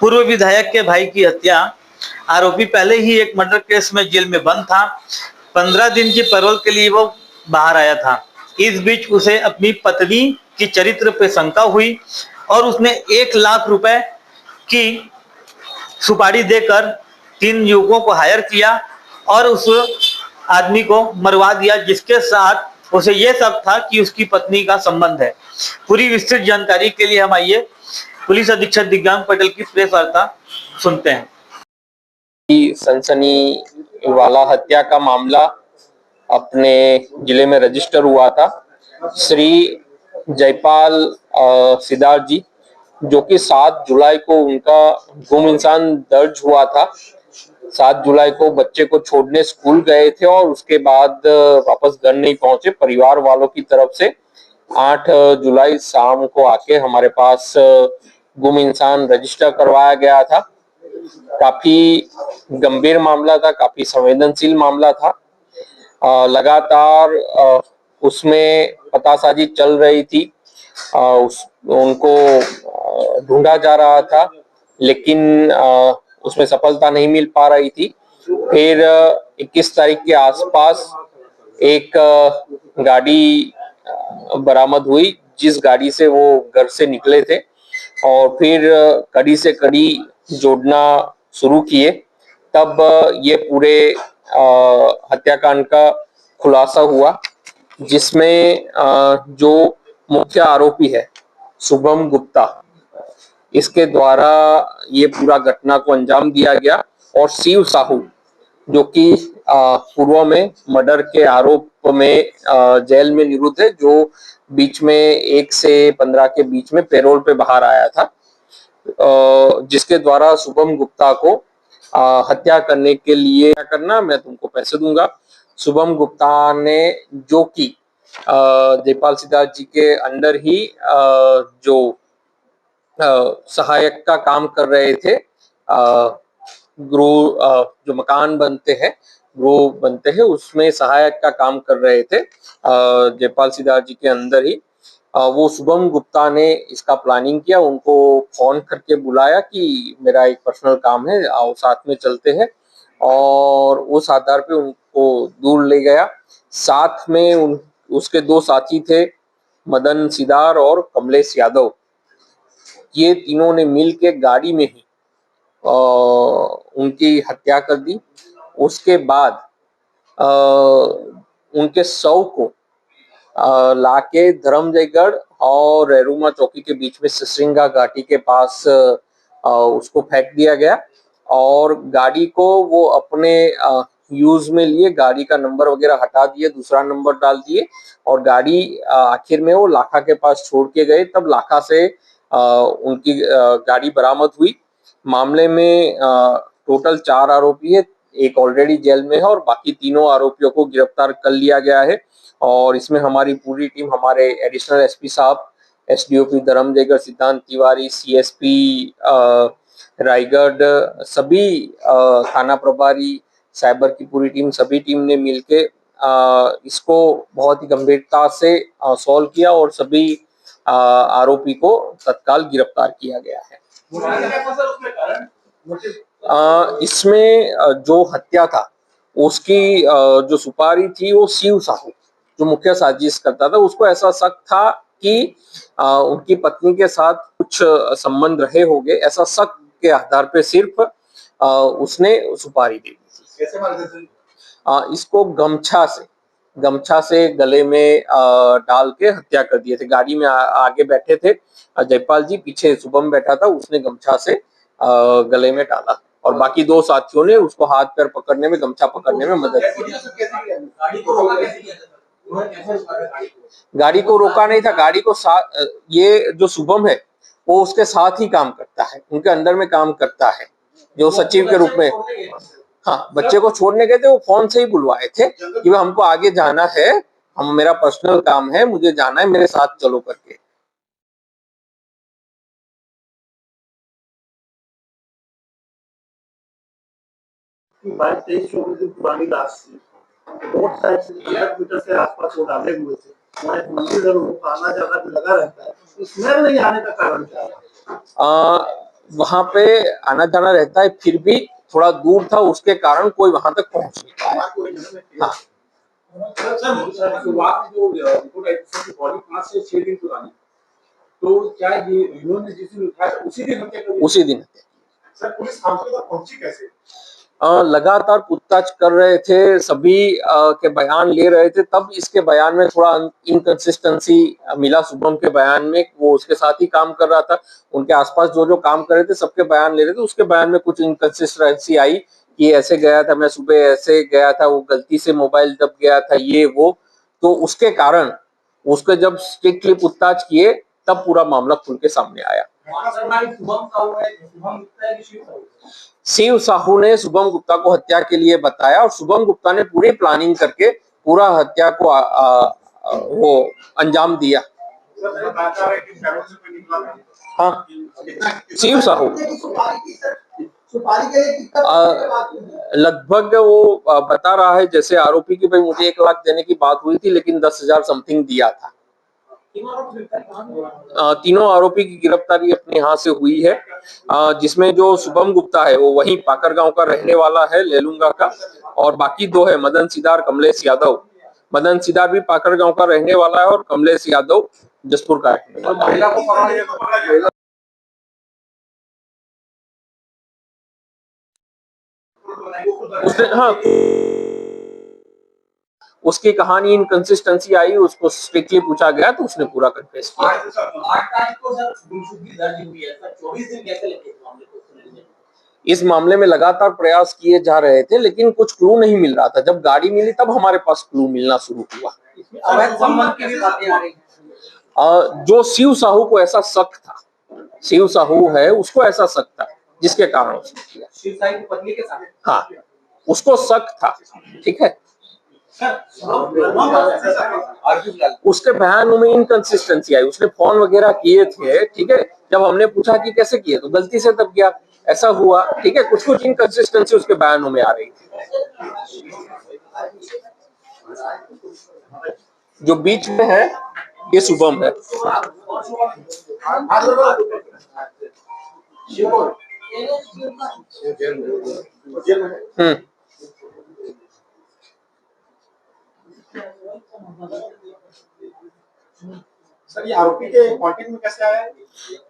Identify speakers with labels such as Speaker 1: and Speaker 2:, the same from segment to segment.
Speaker 1: पूर्व विधायक के भाई की हत्या। आरोपी पहले ही एक मर्डर केस में जेल में बंद था। 15 दिन की पैरोल के लिए वो बाहर आया था। इस बीच उसे अपनी पत्नी की चरित्र पर शंका हुई और उसने 1 लाख रुपए की सुपारी देकर 3 युवकों को हायर किया और उस आदमी को मरवा दिया, जिसके साथ उसे यह शक था कि उसकी पत्नी का संबंध है। पूरी विस्तृत जानकारी के लिए हम आइए पुलिस अधीक्षक दिव्यांग पटेल की प्रेस वार्ता सुनते हैं।
Speaker 2: सनसनी वाला हत्या का मामला अपने जिले में रजिस्टर हुआ था। श्री जयपाल सिद्धार्थ जी, जो कि 7 जुलाई को उनका गुम इंसान दर्ज हुआ था। 7 जुलाई को बच्चे को छोड़ने स्कूल गए थे और उसके बाद वापस घर नहीं पहुंचे। परिवार वालों की तरफ से 8 जुलाई शाम को आके हमारे पास गुम इंसान रजिस्टर करवाया गया था। काफी गंभीर मामला था, काफी संवेदनशील मामला था। लगातार उसमें पतासाजी चल रही थी। उनको ढूंढा जा रहा था, लेकिन उसमें सफलता नहीं मिल पा रही थी। फिर 21 तारीख के आसपास एक गाड़ी बरामद हुई, जिस गाड़ी से वो घर से निकले थे, और फिर कड़ी से कड़ी जोड़ना शुरू किए। तब ये पूरे हत्याकांड का खुलासा हुआ, जिसमें जो मुख्य आरोपी है शुभम गुप्ता, इसके द्वारा ये पूरा घटना को अंजाम दिया गया। और शिव साहू, जो कि पूर्व में मर्डर के आरोप में जेल में निरुद्ध है, जो बीच में 1 से 15 के बीच में पैरोल पे बाहर आया था, जिसके द्वारा शुभम गुप्ता को हत्या करने के लिए क्या करना, मैं तुमको पैसे दूंगा। शुभम गुप्ता ने, जो कि जयपाल सिद्धार्थ जी के अंडर ही जो सहायक का काम कर रहे थे, गृह जो मकान बनते हैं, गृह बनते हैं, उसमें सहायक का काम कर रहे थे जयपाल सिद्धार्थ जी के अंदर ही। वो शुभम गुप्ता ने इसका प्लानिंग किया, उनको फोन करके बुलाया कि मेरा एक पर्सनल काम है, आओ साथ में चलते हैं, और उस आधार पे उनको दूर ले गया। साथ में उसके 2 साथी थे, मदन सिदार और कमलेश यादव। ये तीनों ने मिल के गाड़ी में ही उनकी हत्या कर दी। उसके बाद उनके शव को लाके धर्मजयगढ़ और रेरुमा चौकी के बीच में सिसरिंगा घाटी के पास उसको फेंक दिया गया। और गाड़ी को वो अपने यूज में लिए, गाड़ी का नंबर वगैरह हटा दिए, दूसरा नंबर डाल दिए, और गाड़ी आखिर में वो लाखा के पास छोड़ के गए। तब लाखा से उनकी गाड़ी बरामद हुई। मामले में टोटल 4 आरोपी है, एक ऑलरेडी जेल में है और बाकी तीनों आरोपियों को गिरफ्तार कर लिया गया है। और इसमें हमारी पूरी टीम, हमारे एडिशनल एसपी साहब, एसडीओपी धर्मजयगढ़ सिद्धांत तिवारी, सीएसपी रायगढ़, सभी थाना प्रभारी, साइबर की पूरी टीम, सभी टीम ने मिलके इसको बहुत ही गंभीरता से सॉल्व किया और सभी आरोपी को तत्काल गिरफ्तार किया गया है। इसमें जो हत्या था, उसकी जो सुपारी थी, वो शिव साहू, जो मुख्य साजिश करता था, उसको ऐसा शक था कि उनकी पत्नी के साथ कुछ संबंध रहे होंगे। ऐसा शक के आधार पे सिर्फ उसने सुपारी दी थी। कैसे मार दी? इसको गमछा से गले में डाल के हत्या कर दिए थे। गाड़ी में आगे बैठे थे जयपाल जी, पीछे शुभम बैठा था, उसने गमछा से गले में डाला और बाकी 2 साथियों ने उसको हाथ पैर पकड़ने में, गमछा पकड़ने में मदद की। गाड़ी को रोका नहीं था, गाड़ी को ये जो शुभम है वो उसके साथ ही काम करता है, उनके अंडर में काम करता है, जो सचिव के रूप में। हाँ, बच्चे को छोड़ने गए थे, वो फोन से ही बुलवाए थे कि हमको आगे जाना है, हम मेरा पर्सनल काम है, मुझे जाना है, मेरे साथ चलो करके।
Speaker 3: पुरानी लाश बहुत मीटर से आसपास वो डाले हुए थे, मंदिर आना जाना भी लगा रहता है, इसमें नहीं आने का कारण क्या है?
Speaker 2: वहां पे आना जाना रहता है, फिर भी थोड़ा दूर था, उसके कारण कोई वहां तक पहुंच नहीं पाया। हाँ।
Speaker 3: शुरुआत में जो रिपोर्ट आई थी कि बॉडी 5 से 6 दिन पुरानी, तो क्या ये इन्होंने जिस दिन उठाया था उसी दिन हत्या कर दी?
Speaker 2: उसी दिन
Speaker 3: सर पुलिस आरोपी तक पहुंची कैसे?
Speaker 2: लगातार पूछताछ कर रहे थे, सभी के बयान ले रहे थे, तब इसके बयान में थोड़ा इनकंसिस्टेंसी मिला। शुभम के बयान में वो उसके साथ ही काम कर रहा था, उनके आसपास जो जो काम कर रहे थे सबके बयान ले रहे थे, उसके बयान में कुछ इनकंसिस्टेंसी आई कि ऐसे गया था, मैं सुबह ऐसे गया था, वो गलती से मोबाइल दब गया था, ये वो। तो उसके कारण उसके जब स्ट्रिक्टली पूछताछ किए तब पूरा मामला खुल के सामने आया। शिव साहू ने शुभम गुप्ता को हत्या के लिए बताया और शुभम गुप्ता ने पूरी प्लानिंग करके पूरा हत्या को वो अंजाम दिया। हाँ, शिव साहू लगभग वो बता रहा है जैसे आरोपी की, भाई मुझे 1 लाख देने की बात हुई थी लेकिन 10,000 समथिंग दिया था। तीनों आरोपी की गिरफ्तारी अपने यहाँ से हुई है, जिसमें जो शुभम गुप्ता है वो वहीं पाकर गांव का रहने वाला है, लेलुंगा का, और बाकी 2 है मदन सिदार, कमलेश यादव। मदन सिदार भी पाकर गांव का रहने वाला है और कमलेश यादव जसपुर का रहने वाला है। उसने, हाँ, उसकी कहानी इनकंसिस्टेंसी आई, उसको स्ट्रिक्टली पूछा गया तो उसने पूरा कन्फेस किया। इस मामले में लगातार प्रयास किए जा रहे थे लेकिन कुछ क्लू नहीं मिल रहा था। जब गाड़ी मिली तब हमारे पास क्लू मिलना शुरू हुआ। जो शिव साहू को ऐसा शक था, शिव साहू है उसको ऐसा शक था, जिसके कारण उसने किया। शिव साहू की पत्नी के साथ, हाँ, उसको शक था, ठीक है। उसके बयानों में इनकंसिस्टेंसी आई, उसने फोन वगैरह किए थे, ठीक है। जब हमने पूछा कि कैसे किए तो गलती से दब गया, ऐसा हुआ, ठीक है। कुछ कुछ इनकंसिस्टेंसी उसके बयानों में आ रही थी। जो बीच में है ये शुभम है।
Speaker 3: सर ये आरोपी के कांटेक्ट में कैसे आया है?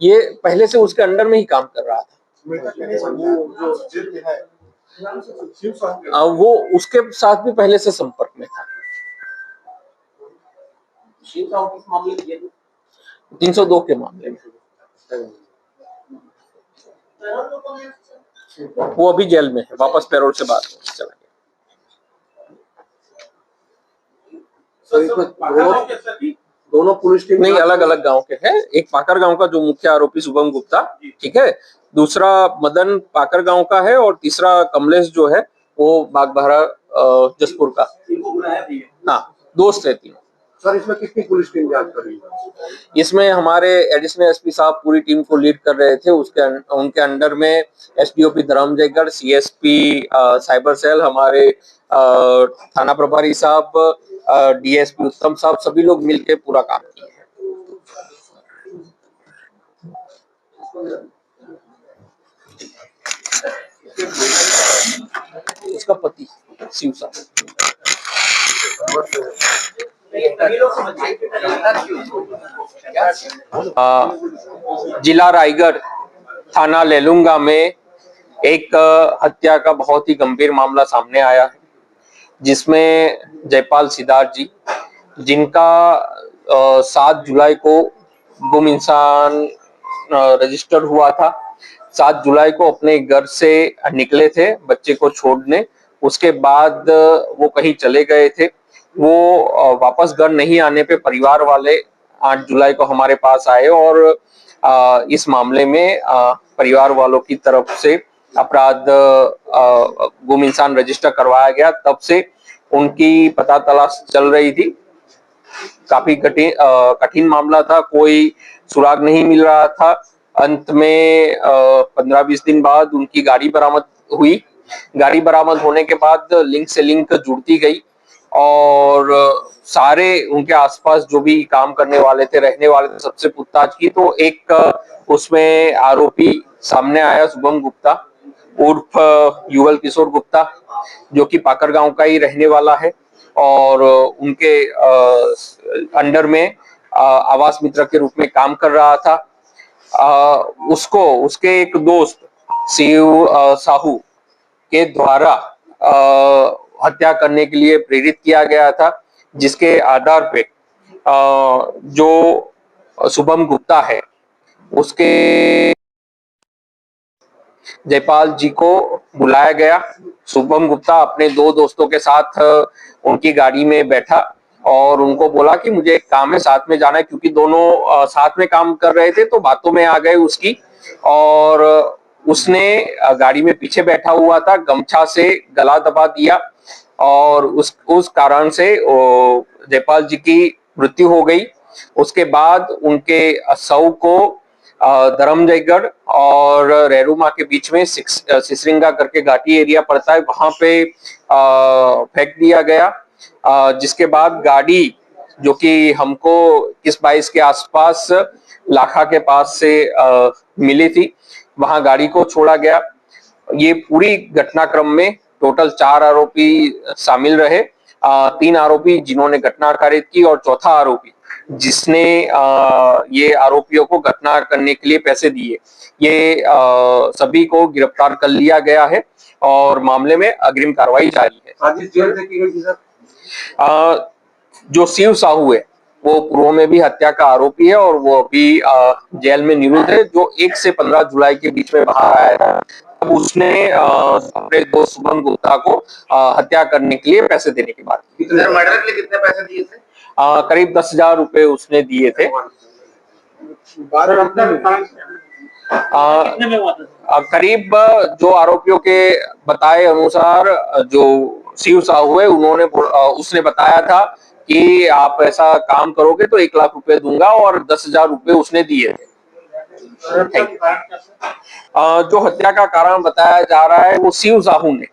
Speaker 2: ये पहले से उसके अंडर में ही काम कर रहा था। वो उसके साथ भी पहले से संपर्क में था। 302 के मामले में वो अभी जेल में है, वापस पैरोल से बात चला गया। दोनों पुलिस टीम नहीं, अलग अलग गांव के हैं। एक पाकर गांव का जो मुख्य आरोपी शुभम गुप्ता, ठीक है, दूसरा मदन पाकर गांव का है और तीसरा कमलेश जो है वो बागबाहरा जसपुर का। हाँ, दोस्त है तीनों।
Speaker 3: सर इसमें कितनी पुलिस टीम जांच कर रही है?
Speaker 2: इसमें हमारे एडिशनल एसपी साहब पूरी टीम को लीड कर रहे थे। उनके अंडर में SDOP Dharamjaigarh, CSP cyber cell, हमारे थाना प्रभारी साहब, डीएसपी उत्तम साहब, सभी लोग मिलकर पूरा काम किए हैं। उसका पति शिव साहब। जिला रायगढ़, थाना लेलुंगा में एक हत्या का बहुत ही गंभीर मामला सामने आया है, जिसमें जयपाल सिदार जी, जिनका 7 जुलाई को गुम इंसान रजिस्टर हुआ था। 7 जुलाई को अपने घर से निकले थे बच्चे को छोड़ने, उसके बाद वो कहीं चले गए थे। वो वापस घर नहीं आने पे परिवार वाले 8 जुलाई को हमारे पास आए और इस मामले में परिवार वालों की तरफ से अपराध गुम इंसान रजिस्टर करवाया गया। तब से उनकी पता तलाश चल रही थी। काफी कठिन मामला था, कोई सुराग नहीं मिल रहा था। अंत में 15-20 दिन बाद उनकी गाड़ी बरामद हुई। गाड़ी बरामद होने के बाद लिंक से लिंक जुड़ती गई और सारे उनके आसपास जो भी काम करने वाले थे, रहने वाले थे, सबसे पूछताछ की तो एक उसमें आरोपी सामने आया शुभम गुप्ता उर्फ युगल किशोर गुप्ता, जो कि पाकर गांव का ही रहने वाला है और उनके अंडर में आवास मित्र के रूप में काम कर रहा था। उसको उसके एक दोस्त शिव साहू के द्वारा हत्या करने के लिए प्रेरित किया गया था, जिसके आधार पे जो शुभम गुप्ता है उसके जयपाल जी को बुलाया गया। शुभम गुप्ता अपने दो दोस्तों के साथ उनकी गाड़ी में बैठा और उनको बोला कि मुझे एक काम है, साथ में जाना है, क्योंकि दोनों साथ में काम कर रहे थे तो बातों में आ गए उसकी। और उसने गाड़ी में पीछे बैठा हुआ था, गमछा से गला दबा दिया और उस कारण से जयपाल जी की मृत्यु हो गई। उसके बाद उनके शव को धर्मजयगढ़ और रेरूमा के बीच में सिसरिंगा करके घाटी एरिया पड़ता है, वहां पे फेंक दिया गया। जिसके बाद गाड़ी जो कि हमको 21-22 के आसपास लाखा के पास से मिली थी, वहां गाड़ी को छोड़ा गया। ये पूरी घटनाक्रम में टोटल 4 आरोपी शामिल रहे। 3 आरोपी जिन्होंने घटना कारित की और चौथा आरोपी जिसने ये आरोपियों को घटना करने के लिए पैसे दिए। ये सभी को गिरफ्तार कर लिया गया है और मामले में अग्रिम कार्रवाई जारी है।
Speaker 3: आज इस जेल से की गई थी सर।
Speaker 2: जो शिव साहू है वो पूर्व में भी हत्या का आरोपी है और वो अभी जेल में निरुद्ध है, जो 1 से 15 जुलाई के बीच में बाहर आया था। अब उसने अपने दोस्त शुभम गुप्ता को हत्या करने के लिए पैसे देने की बात की।
Speaker 3: मर्डर के लिए कितने पैसे दिए थे?
Speaker 2: करीब 10,000 रुपए उसने दिए थे। करीब जो आरोपियों के बताए अनुसार जो शिव साहू है उसने बताया था कि आप ऐसा काम करोगे तो 1 लाख रुपए दूंगा और 10,000 रुपए उसने दिए थे। जो हत्या का कारण बताया जा रहा है वो शिव साहू ने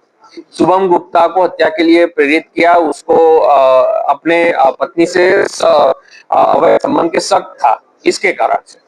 Speaker 2: शुभम गुप्ता को हत्या के लिए प्रेरित किया। उसको अपने पत्नी से अवैध संबंध के शक था, इसके कारण से।